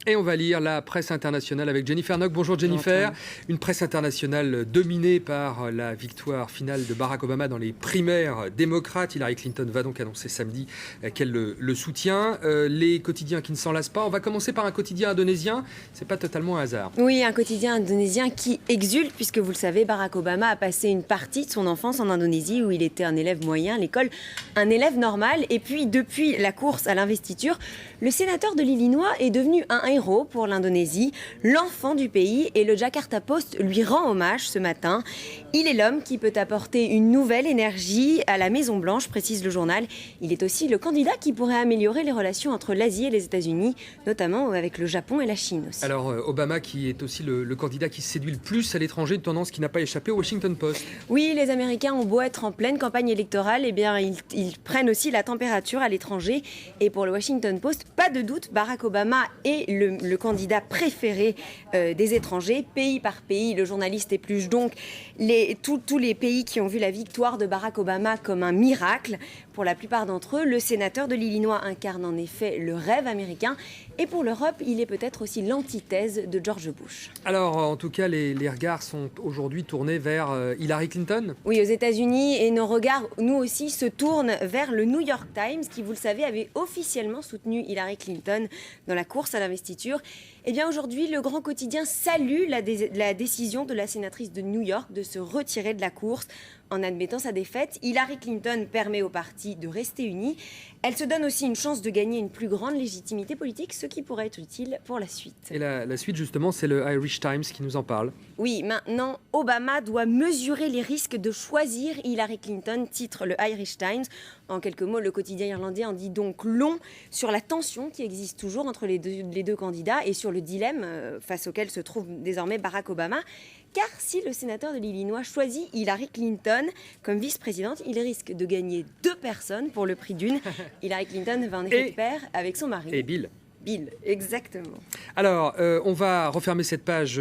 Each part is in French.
Et on va lire la presse internationale avec Jennifer Nock. Bonjour Jennifer. Une presse internationale dominée par la victoire finale de Barack Obama dans les primaires démocrates. Hillary Clinton va donc annoncer samedi qu'elle le soutient. Les quotidiens qui ne s'en lassent pas. On va commencer par un quotidien indonésien. C'est pas totalement un hasard. Oui, un quotidien indonésien qui exulte puisque vous le savez, Barack Obama a passé une partie de son enfance en Indonésie où il était un élève moyen, à l'école un élève normal. Et puis depuis la course à l'investiture, le sénateur de l'Illinois est devenu un héros pour l'Indonésie, l'enfant du pays, et le Jakarta Post lui rend hommage ce matin. Il est l'homme qui peut apporter une nouvelle énergie à la Maison-Blanche, précise le journal. Il est aussi le candidat qui pourrait améliorer les relations entre l'Asie et les États-Unis, notamment avec le Japon et la Chine aussi. Alors Obama qui est aussi le candidat qui séduit le plus à l'étranger, une tendance qui n'a pas échappé au Washington Post. Oui, les Américains ont beau être en pleine campagne électorale, eh bien ils prennent aussi la température à l'étranger. Et pour le Washington Post, pas de doute, Barack Obama est le candidat préféré des étrangers. Pays par pays, le journaliste épluche donc tous les pays qui ont vu la victoire de Barack Obama comme un miracle. Pour la plupart d'entre eux, le sénateur de l'Illinois incarne en effet le rêve américain. Et pour l'Europe, il est peut-être aussi l'antithèse de George Bush. Alors, en tout cas, les regards sont aujourd'hui tournés vers Hillary Clinton. Oui, aux États-Unis, et nos regards, nous aussi, se tournent vers le New York Times, qui, vous le savez, avait officiellement soutenu Hillary Clinton dans la course à l'investiture. Eh bien, aujourd'hui, le grand quotidien salue la décision de la sénatrice de New York de se retirer de la course. En admettant sa défaite, Hillary Clinton permet au parti de rester uni. Elle se donne aussi une chance de gagner une plus grande légitimité politique, ce qui pourrait être utile pour la suite. Et la suite, justement, c'est le Irish Times qui nous en parle. Oui, maintenant, Obama doit mesurer les risques de choisir Hillary Clinton, titre le Irish Times. En quelques mots, le quotidien irlandais en dit donc long sur la tension qui existe toujours entre les deux candidats et sur le dilemme face auquel se trouve désormais Barack Obama. Car si le sénateur de l'Illinois choisit Hillary Clinton comme vice-présidente, il risque de gagner 2 personnes pour le prix d'une. Hillary Clinton va en effet de pair avec son mari. Et Bill. Bill, exactement. Alors, on va refermer cette page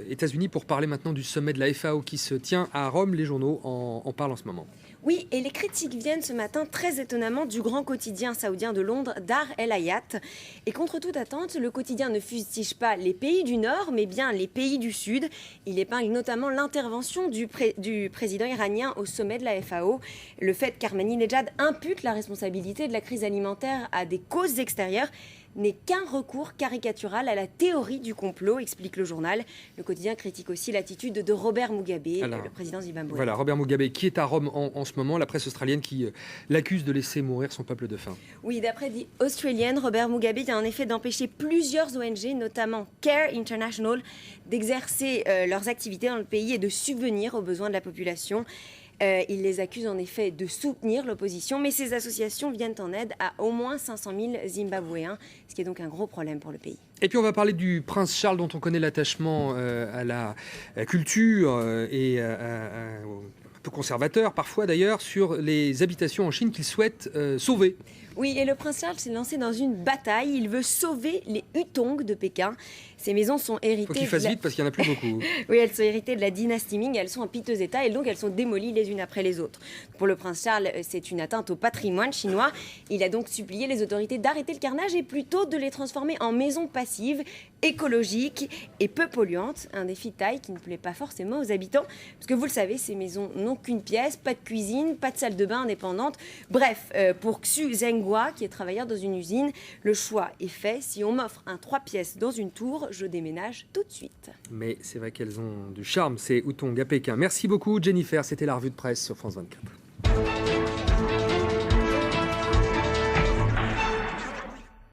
États-Unis pour parler maintenant du sommet de la FAO qui se tient à Rome. Les journaux en parlent en ce moment. Oui, et les critiques viennent ce matin très étonnamment du grand quotidien saoudien de Londres, Dar El Hayat. Et contre toute attente, le quotidien ne fustige pas les pays du Nord, mais bien les pays du Sud. Il épingle notamment l'intervention du président iranien au sommet de la FAO. Le fait qu'Ahmadinejad impute la responsabilité de la crise alimentaire à des causes extérieures n'est qu'un recours caricatural à la théorie du complot, explique le journal. Le quotidien critique aussi l'attitude de Robert Mugabe, le président zimbabwéen. Voilà, Robert Mugabe qui est à Rome en ce moment, la presse australienne qui l'accuse de laisser mourir son peuple de faim. Oui, d'après The Australian, Robert Mugabe vient en effet d'empêcher plusieurs ONG, notamment Care International, d'exercer leurs activités dans le pays et de subvenir aux besoins de la population. Il les accuse en effet de soutenir l'opposition, mais ces associations viennent en aide à au moins 500 000 Zimbabwéens, ce qui est donc un gros problème pour le pays. Et puis on va parler du prince Charles dont on connaît l'attachement à la culture et un peu conservateur parfois d'ailleurs, sur les habitations en Chine qu'il souhaite sauver. Oui, et le prince Charles s'est lancé dans une bataille. Il veut sauver les hutongs de Pékin. Ces maisons sont héritées... Il faut qu'il fasse vite parce qu'il n'y en a plus beaucoup. Oui, elles sont héritées de la dynastie Ming. Elles sont en piteux état et donc elles sont démolies les unes après les autres. Pour le prince Charles, c'est une atteinte au patrimoine chinois. Il a donc supplié les autorités d'arrêter le carnage et plutôt de les transformer en maisons passives, écologiques et peu polluantes. Un défi de taille qui ne plaît pas forcément aux habitants. Parce que vous le savez, ces maisons n'ont qu'une pièce, pas de cuisine, pas de salle de bain indépendante. Bref, pour Xu Zhenghua, qui est travailleur dans une usine, le choix est fait. Si on m'offre un 3 pièces dans une tour, je déménage tout de suite. Mais c'est vrai qu'elles ont du charme, ces hutongs à Pékin. Merci beaucoup Jennifer, c'était la revue de presse sur France 24.